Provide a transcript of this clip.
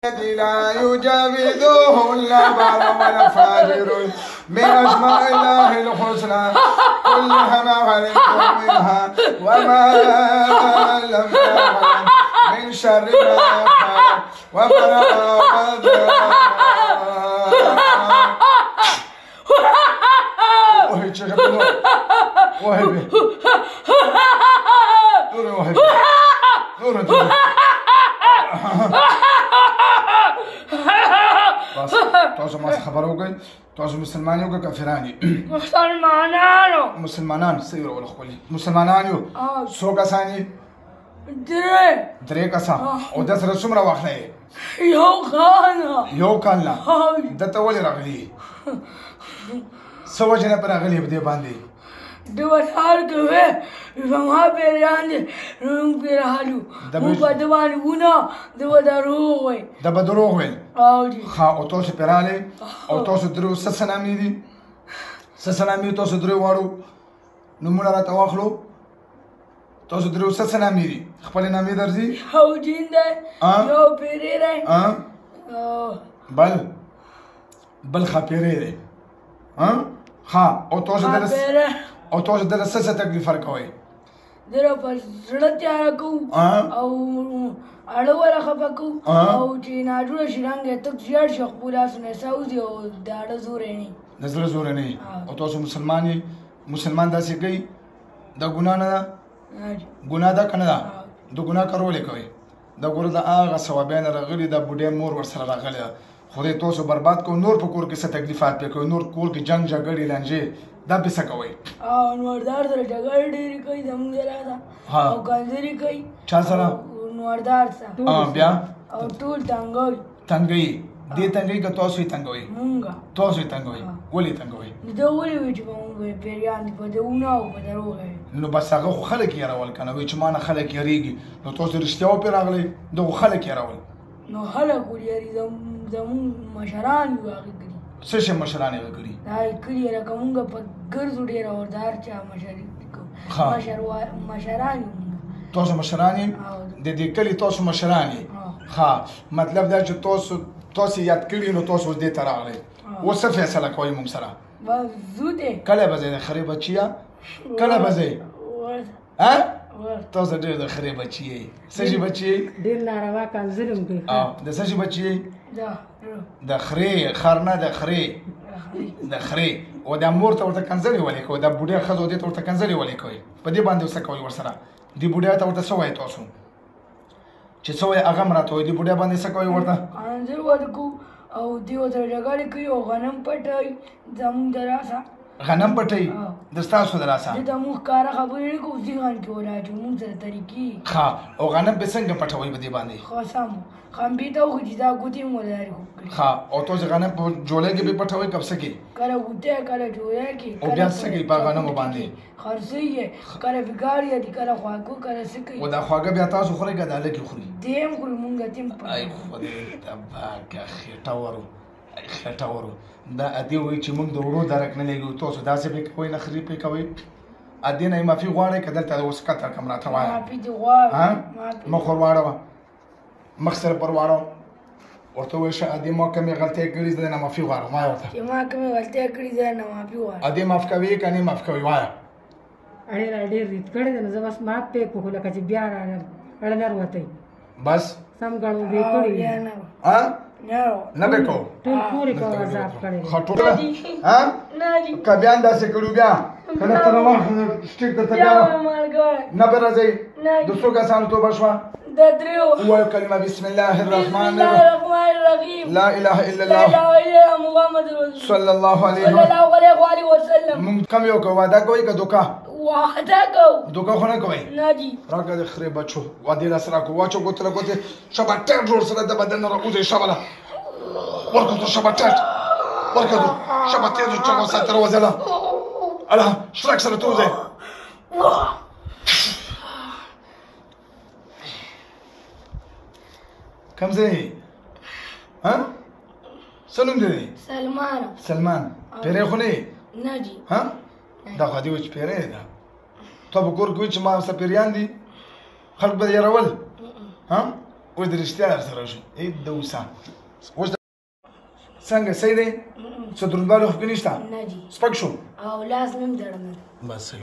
لا يجاوزه إلا بار ولا فاجر من أسماء الله الحسنى كلها ما علمت منها وما لم تعلم من شر ما خلق وبراء وهي شيخ وهبي دوري وهبي دوري تاسو ما خبر وکړئ تاسو مسلمان یو که کافران یو مسلمانان صحیح ول خپلې مسلمانان یو څو کسان یې درې کسان او د سره څومره وخت نه یو کال نه دته ولې راغلی څه وجه نه پر راغلی په دې باندې دوار کوي زما پیران دي روم پیرالو مو په دوان ونه دو دروغ وي د بدروغ وي او دي ها او تاسو پیراله او تاسو درو سسنامي دي سسنامي تاسو درو واړو نمونه راته واخلو تاسو درو سسنامي دي خپل نامې درځي او دین ده یو پیری بل خپيري دي ها او تاسو درس او تاسو د څه تکلیف ورکوي دره په زړه تیار کو او اړه ولا خپکو او چې ناجوړ شرنګ ته زیات شخ پورا سونه سعودي او داړه زور نه نظر زور نه او تاسو مسلمان داسې کوي د ګنا نه ګنا دا کنه دا د ګنا کارول کوي د ګور د هغه ثوابین راغلي د بډې مور ور سره راغلي خو دې تاسو برباد کو نور په کور کې څه تکلیفات پکې نور کور کې جنگ جګړې لانجه دا به څه کوي نوردار سره جګړه ډېرې کوي زموږ سره او کنځري کوي چا سره نوردار سره بیا او ټول تنګوي دې تنګوي که تاسو یې تنګوي مونږ تاسو یې تنګوي ولې تنګوي دا ولې وي چې مونږ پیریان په دونه او په دروغ نو بس هغه خو خلک یې راول کنه وایي چې ما نه خلک یېرېږي نو تاسو رښتیا وپرې راغلی دغه خلک یې راول نو خلک ولې زموږ مشران یو هغه کړي څه شی مشران یې کړي دا یې کړي لکه مونږ په ګرځو ډېر اوردار چا مشران یو تاسو مشران یې د دې کلي تاسو مشران یې ښه مطلب دا چې تاسو یاد کړي نو تاسو دې ته راغلی اوس څه فیصله کوئ مونږ سره ځو دی کله به ځئ د خرې بچیه کله به ځئ تاسو ډېر د خرې بچی یې څه شي بچی یې ډېر ناروا کنځل هم کوي د څه شي بچی یې د خرې خر نه د خرې د خرې او د مور ته ورته کنځلې ولې کوي د بوډۍ ښځو دې ته ورته کنځلې ولې کوي په دې باندې څه کوئ ورسره دې بوډۍ ته ورته څه وایي تاسو چې څه وایي هغه هم راته وایي دې بوډۍ باندې څه کوئ ورته انځر ورکو او دې ورته جګړې کوي او غنم پټوي زموږ د راسه غنم پټوي د ستاسو د راسه د موږ کاره خبرې نه کوو ځینغان کې ولاړ موږ سره طریقې ښه او غنم به څنګه پټوئ په دې باندې ښه سم خمبې ته خو چې دا ګوتې مو لري ښه او تاسو غنم په جوړه کې به پټوئ کب څه کې کله ګوتې کله جوړه کې او بیا څه کې په غنمو باندې خرڅوي یې کله بګاړي دي کله خواږه کله څه کوي او دا خواږه بیا تاسو خورئ که دا لږې خوري دیم خوري مونږ دیم ای خدای تبارکه خېټه ورو خېټه ورو دا ادې وایي چې موږ د وړو درک نه لګو تاسو داسې پې کوئ نخرې پې کوئ ادې نه یې معافي غواړئ که دلته اوس قطر کم راته وایه معافي دې غواړم مخ ور واړوه مخ سره پر واړوه ورته ووایه ښه ادې ما کومې غلطۍ کړي زه نه معافي غواړم وایه ورته چې ما کومې غلطۍ کړي زه نه معافي غواړم ادې معاف کوي که نه معاف کوي وایه ډېر ریت کړی دی نو زه بس معاف پې کړو خو لکه چې بیا اړه نه وتی بس سم ګڼو بې کړي نه به کوو ټول پورې په عذاب کړی دی ښه ټوله که بیا داسې کړو بیا که نه ته روان سټیک درته بیا نه به راځئ د څو کسانو توبه شوه د دریو ووایو کلمه بسم الله الرحمن الرحیم لا اله الا الله محمد رسول صلی الله علیه وسلم مونږ کم یو کوو واده کوئ که دوکه واده کوو دوکه خو نه کوئ نه جي راکړه د خرې بچو وادې لاس راکړو واچو ګوتې له ګوتې شبه ټیټ جوړ سره د بدن نه راوځئ شبله ورکړو ته شبه ټیټ ورکړو شبه تېزو چغو ساتې راوځله اله شرک سره ته وځئ کم ځای ها څه نوم دی سلمان پیری خو نه یې نه جي ها دا خو دې وایي چې پیری ده تا په کور کې وایي چې ما سه پیریان دي خلک به یې یارول ها اوس د رښتیا در سره شو د اوسه اوس څنګه صحیح دی څه دروندوالی خو کې نشته نه جي سپک شو او لاس مې هم درد نه بس